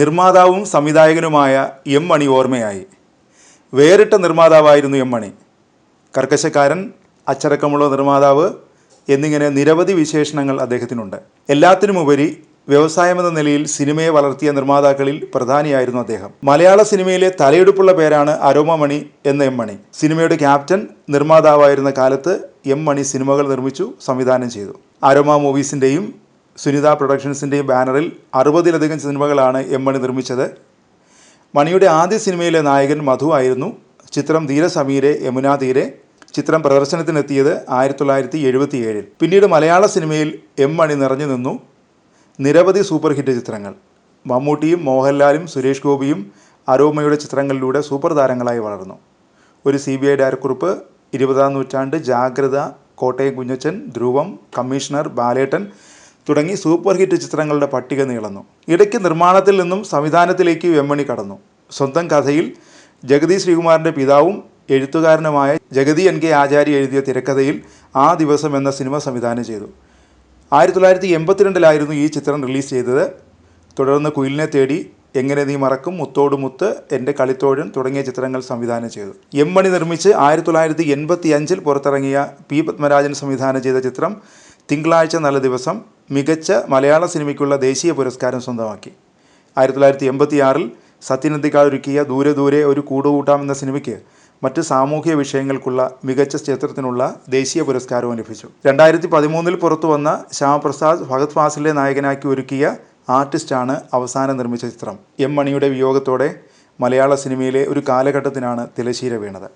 നിർമ്മാതാവും സംവിധായകനുമായ എം മണി ഓർമ്മയായി. വേറിട്ട നിർമ്മാതാവായിരുന്നു എം മണി. കർക്കശക്കാരൻ, അച്ചടക്കമുള്ള നിർമ്മാതാവ് എന്നിങ്ങനെ നിരവധി വിശേഷണങ്ങൾ അദ്ദേഹത്തിനുണ്ട്. എല്ലാത്തിനുമുപരി വ്യവസായമെന്ന നിലയിൽ സിനിമയെ വളർത്തിയ നിർമ്മാതാക്കളിൽ പ്രധാനിയായിരുന്നു അദ്ദേഹം. മലയാള സിനിമയിലെ തലയെടുപ്പുള്ള പേരാണ് അരോമ മണി എന്ന എം മണി. സിനിമയുടെ ക്യാപ്റ്റൻ നിർമ്മാതാവായിരുന്ന കാലത്ത് എം മണി സിനിമകൾ നിർമ്മിച്ചു, സംവിധാനം ചെയ്തു. അരോമ മൂവീസിൻ്റെയും സുനിത പ്രൊഡക്ഷൻസിൻ്റെയും ബാനറിൽ 60-ലധികം സിനിമകളാണ് എം മണി നിർമ്മിച്ചത്. മണിയുടെ ആദ്യ സിനിമയിലെ നായകൻ മധു ആയിരുന്നു. ചിത്രം ധീരസമീരെ യമുനാ തീരെ. ചിത്രം പ്രദർശനത്തിനെത്തിയത് 1977. പിന്നീട് മലയാള സിനിമയിൽ എം മണി നിറഞ്ഞു നിന്നു. നിരവധി സൂപ്പർ ഹിറ്റ് ചിത്രങ്ങൾ. മമ്മൂട്ടിയും മോഹൻലാലും സുരേഷ് ഗോപിയും അരോമയുടെ ചിത്രങ്ങളിലൂടെ സൂപ്പർ താരങ്ങളായി വളർന്നു. ഒരു CBI ഡയറക്കുറിപ്പ്, 20-ാം നൂറ്റാണ്ട്, ജാഗ്രത, കോട്ടയം കുഞ്ഞച്ചൻ, ധ്രുവം, കമ്മീഷണർ, ബാലേട്ടൻ തുടങ്ങി സൂപ്പർ ഹിറ്റ് ചിത്രങ്ങളുടെ പട്ടിക നീളുന്നു. ഇടയ്ക്ക് നിർമ്മാണത്തിൽ നിന്നും സംവിധാനത്തിലേക്ക് എം മണി കടന്നു. സ്വന്തം കഥയിൽ ജഗതി ശ്രീകുമാറിൻ്റെ പിതാവും എഴുത്തുകാരനുമായ ജഗതി NK ആചാര്യ എഴുതിയ തിരക്കഥയിൽ ആ ദിവസം എന്ന സിനിമ സംവിധാനം ചെയ്തു. 1982 ഈ ചിത്രം റിലീസ് ചെയ്തത്. തുടർന്ന് കുയിലിനെ തേടി, എങ്ങനെ നീ മറക്കും, മുത്തോട് മുത്ത്, എൻ്റെ കളിത്തോഴൻ തുടങ്ങിയ ചിത്രങ്ങൾ സംവിധാനം ചെയ്തു. എം മണി നിർമ്മിച്ച് 1985 പുറത്തിറങ്ങിയ P. പത്മരാജൻ സംവിധാനം ചെയ്ത ചിത്രം തിങ്കളാഴ്ച നല്ല ദിവസം മികച്ച മലയാള സിനിമയ്ക്കുള്ള ദേശീയ പുരസ്കാരം സ്വന്തമാക്കി. 1986 സത്യനന്ദിക്കാട് ഒരുക്കിയ ദൂരെ ദൂരെ ഒരു കൂടുകൂട്ടാം എന്ന സിനിമയ്ക്ക് മറ്റ് സാമൂഹ്യ വിഷയങ്ങൾക്കുള്ള മികച്ച ചിത്രത്തിനുള്ള ദേശീയ പുരസ്കാരവും ലഭിച്ചു. 2013 പുറത്തു വന്ന ശ്യാമപ്രസാദ് ഫഹദ് ഫാസിലിനെ നായകനാക്കി ഒരുക്കിയ ആർട്ടിസ്റ്റാണ് അവസാനം നിർമ്മിച്ച ചിത്രം. എം മണിയുടെ വിയോഗത്തോടെ മലയാള സിനിമയിലെ ഒരു കാലഘട്ടത്തിനാണ് തിരശ്ശീല വീണത്.